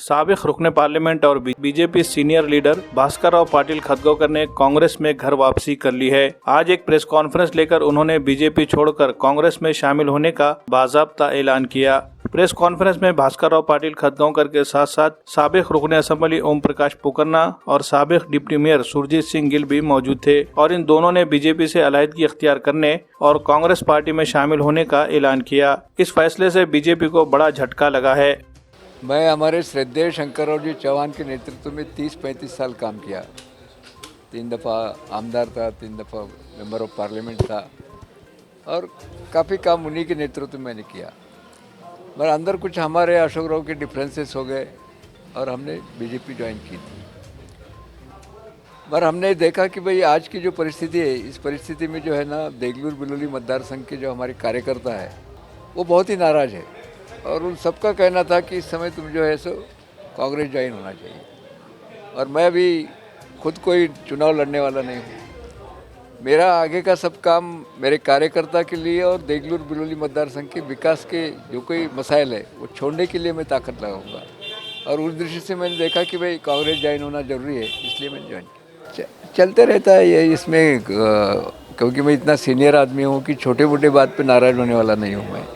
साबिक रुकने पार्लियामेंट और BJP senior leader Bhaskar Rao Patil Khatgaonkar ने कांग्रेस में घर वापसी कर ली है। आज एक प्रेस कॉन्फ्रेंस लेकर उन्होंने बीजेपी छोड़कर कांग्रेस में शामिल होने का बाज़ाब्ता ऐलान किया। प्रेस कॉन्फ्रेंस में भास्कर राव पाटिल खतगांवकर के साथ साथ साबिक रुकने असेंबली ओम प्रकाश पुकरना और साबिक डिप्टी मेयर सुरजीत सिंह गिल भी मौजूद थे और इन दोनों ने बीजेपी से अलहदगी इख्तियार करने और कांग्रेस पार्टी में शामिल होने का ऐलान किया। इस फैसले से बीजेपी को बड़ा झटका लगा है। मैं हमारे श्रद्धेय शंकरराव जी चौहान के नेतृत्व में 30-35 साल काम किया। 3 दफ़ा आमदार था, 3 दफ़ा मेंबर ऑफ पार्लियामेंट था और काफ़ी काम उन्हीं के नेतृत्व में मैंने किया। मगर अंदर कुछ हमारे अशोक राव के डिफरेंसेस हो गए और हमने बीजेपी ज्वाइन की थी। मगर हमने देखा कि भाई आज की जो परिस्थिति है, इस परिस्थिति में जो है ना देगलूर बिलोली मतदार संघ के जो हमारे कार्यकर्ता है वो बहुत ही नाराज़ है और उन सबका कहना था कि इस समय तुम जो है सो कांग्रेस ज्वाइन होना चाहिए। और मैं भी खुद कोई चुनाव लड़ने वाला नहीं हूँ। मेरा आगे का सब काम मेरे कार्यकर्ता के लिए और देगलूर बिलोली मतदार संघ के विकास के जो कोई मसाइल है वो छोड़ने के लिए मैं ताकत लगाऊंगा। और उस दृष्टि से मैंने देखा कि भाई कांग्रेस ज्वाइन होना ज़रूरी है, इसलिए मैंने ज्वाइन किया। चलते रहता है ये इसमें, क्योंकि मैं इतना सीनियर आदमी हूँ कि छोटे मोटे बात पे नाराज़ होने वाला नहीं हूँ मैं।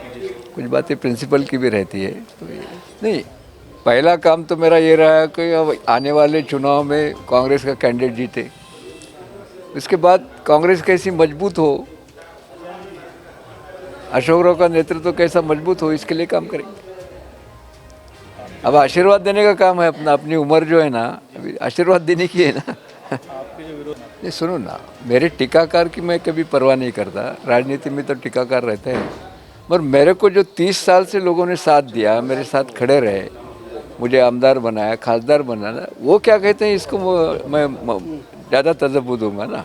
कुछ बातें प्रिंसिपल की भी रहती है तो नहीं। पहला काम तो मेरा ये रहा कि अब आने वाले चुनाव में कांग्रेस का कैंडिडेट जीते, इसके बाद कांग्रेस कैसी मजबूत हो, अशोक राव का नेतृत्व कैसा मजबूत हो, इसके लिए काम करेंगे। अब आशीर्वाद देने का काम है अपना। अपनी उम्र जो है ना, अभी आशीर्वाद देने की है ना। ये सुनो ना, मेरे टीकाकार की मैं कभी परवाह नहीं करता। राजनीति में तो टीकाकार रहते हैं, मगर मेरे को जो 30 साल से लोगों ने साथ दिया, मेरे साथ खड़े रहे, मुझे आमदार बनाया, खासदार बनाया, वो क्या कहते हैं इसको मैं ज़्यादा तजब्बू दूंगा ना।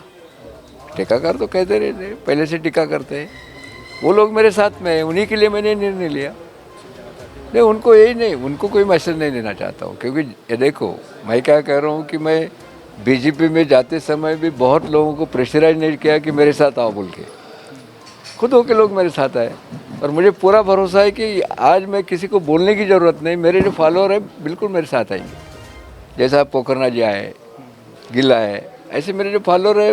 टीकाकार तो कहते रहते, पहले से टीका करते हैं, वो लोग मेरे साथ में हैं, उन्हीं के लिए मैंने निर्णय लिया। नहीं, उनको यही नहीं, उनको कोई मैसेज नहीं देना चाहता हूँ। क्योंकि ये देखो, मैं क्या कह रहा हूँ कि मैं बीजेपी में जाते समय भी बहुत लोगों को प्रेशराइज नहीं किया कि मेरे साथ आओ बोल के। खुद होके लोग मेरे साथ आए और मुझे पूरा भरोसा है कि आज मैं किसी को बोलने की ज़रूरत नहीं, मेरे जो फॉलोअर है बिल्कुल मेरे साथ आएंगे। जैसा पोखरना जी आए, गिल आए, ऐसे मेरे जो फॉलोअर है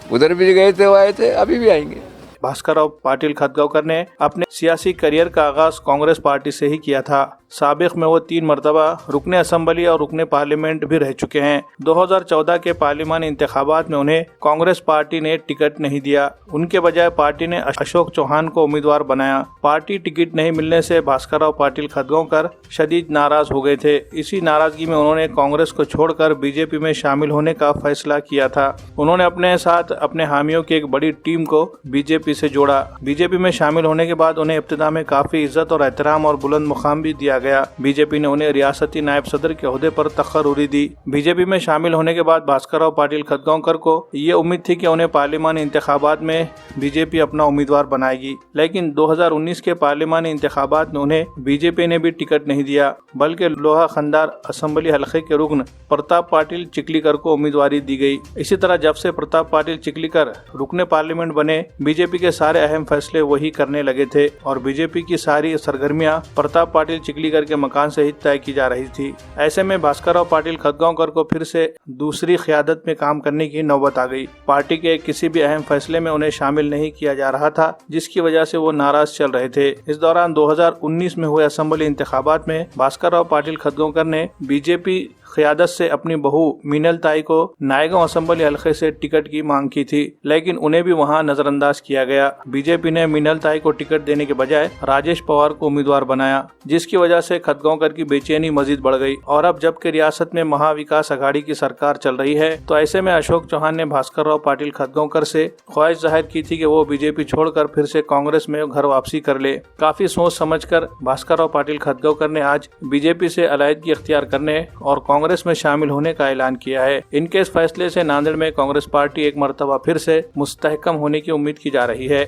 उधर भी गए थे, वो आए थे, अभी भी आएंगे। भास्कर राव पाटिल खतगांवकर ने अपने सियासी करियर का आगाज कांग्रेस पार्टी से ही किया था। साबिक में वो 3 मरतबा रुकने असेंबली और रुकने पार्लियामेंट भी रह चुके हैं। 2014 के पार्लियामानी इंतखाबात में उन्हें कांग्रेस पार्टी ने टिकट नहीं दिया। उनके बजाय पार्टी ने अशोक चौहान को उम्मीदवार बनाया। पार्टी टिकट नहीं मिलने से भास्कर राव पाटिल खतगांवकर शदीद नाराज हो गए थे। इसी नाराजगी में उन्होंने कांग्रेस को छोड़कर बीजेपी में शामिल होने का फैसला किया था। उन्होंने अपने साथ अपने हामियों की एक बड़ी टीम को बीजेपी से जोड़ा। बीजेपी में शामिल होने के बाद उन्हें इब्तिदा में काफी इज्जत और एहतराम और बुलंद मुकाम भी दिया गया। बीजेपी ने उन्हें रियासती नायब सदर के ओहदे पर तकर्रुरी दी। बीजेपी में शामिल होने के बाद भास्कर राव पाटिल खतगांवकर को ये उम्मीद थी कि उन्हें पार्लियामानी इंतखाबात में बीजेपी अपना उम्मीदवार बनाएगी, लेकिन 2019 के पार्लियामानी इंतखाबात में उन्हें बीजेपी ने भी टिकट नहीं दिया, बल्कि लोहा खंडार असेंबली हल्के के रुकन प्रताप पाटिल चिखलीकर को उम्मीदवारी दी गई। इसी तरह जब से प्रताप पाटिल चिखलीकर रुकने पार्लियामेंट बने, बीजेपी के सारे अहम फैसले वही करने लगे थे और बीजेपी की सारी सरगर्मियां प्रताप पाटिल चिखलीकर के मकान से ही तय की जा रही थी। ऐसे में भास्कर राव पाटिल खतगांवकर को फिर से दूसरी क़यादत में काम करने की नौबत आ गई। पार्टी के किसी भी अहम फैसले में उन्हें शामिल नहीं किया जा रहा था, जिसकी वजह से वो नाराज चल रहे थे। इस दौरान 2019 में हुए असेंबली इंतखाबात में भास्कर राव पाटिल खतगांवकर ने बीजेपी क़यादत से अपनी बहू मीनल ताई को नायगांव असेंबली हल्के से टिकट की मांग की थी, लेकिन उन्हें भी वहां नजरअंदाज किया गया। बीजेपी ने मीनल ताई को टिकट देने के बजाय राजेश पवार को उम्मीदवार बनाया, जिसकी वजह से खतगांवकर की बेचैनी मजीद बढ़ गई। और अब जबकि रियासत में महाविकास अघाड़ी की सरकार चल रही है, तो ऐसे में अशोक चौहान ने भास्कर राव पाटिल खतगांवकर से ख्वाहिश जाहिर की थी कि वो बीजेपी छोड़कर फिर से कांग्रेस में घर वापसी कर ले। काफी सोच समझकर भास्कर राव पाटिल खतगांवकर ने आज बीजेपी से अलहदगी इख्तियार करने और कांग्रेस में शामिल होने का ऐलान किया है। इनके इस फैसले से नांदेड़ में कांग्रेस पार्टी एक मरतबा फिर से मुस्तहकम होने की उम्मीद की जा रही है।